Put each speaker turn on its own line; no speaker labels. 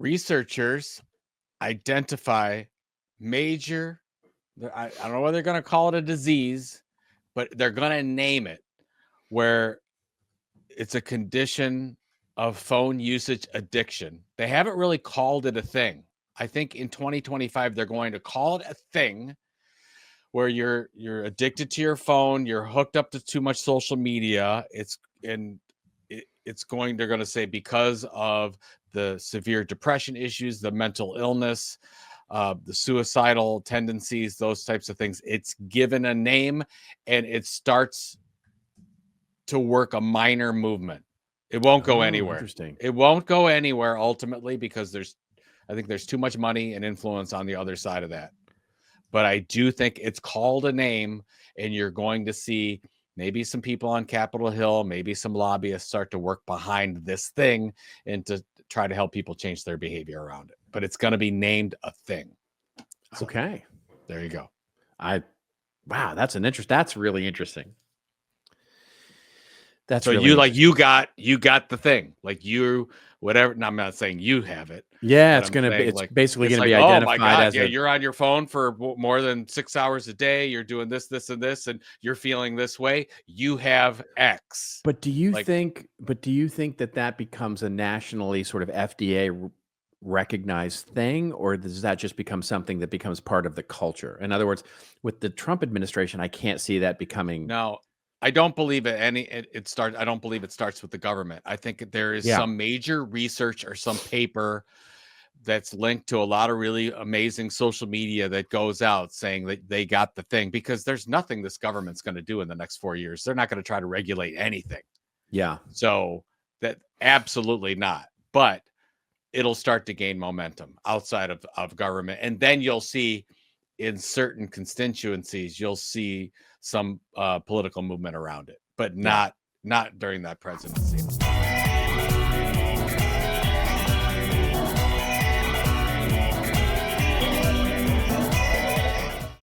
researchers identify major, I don't know whether they're going to call it a disease, but they're going to name it, where it's a condition of phone usage addiction. They haven't really called it a thing. I think in 2025, they're going to call it a thing where you're addicted to your phone, you're hooked up to too much social media. They're going to say because of the severe depression issues, the mental illness, the suicidal tendencies, those types of things. It's given a name, and it starts to work a minor movement. It won't go anywhere.
Interesting.
It won't go anywhere ultimately because I think there's too much money and influence on the other side of that. But I do think it's called a name, and you're going to see maybe some people on Capitol Hill, maybe some lobbyists start to work behind this thing and to try to help people change their behavior around it. But it's going to be named a thing.
So, okay.
There you go.
Wow, that's really interesting.
That's so really you got the thing, like you, whatever. No, I'm not saying you have it.
Yeah, it's basically going to be identified.
Oh my God, you're on your phone for more than 6 hours a day. You're doing this, and this, and you're feeling this way. You have X.
But do you think that becomes a nationally sort of FDA recognized thing, or does that just become something that becomes part of the culture? In other words, with the Trump administration, I can't see that becoming.
No, I don't believe I don't believe it starts with the government. I think there is some major research or some paper that's linked to a lot of really amazing social media that goes out saying that they got the thing, because there's nothing this government's going to do in the next 4 years. They're not going to try to regulate anything.
Yeah.
So that absolutely not. But it'll start to gain momentum outside of government. And then you'll see in certain constituencies, you'll see some political movement around it, but not during that presidency.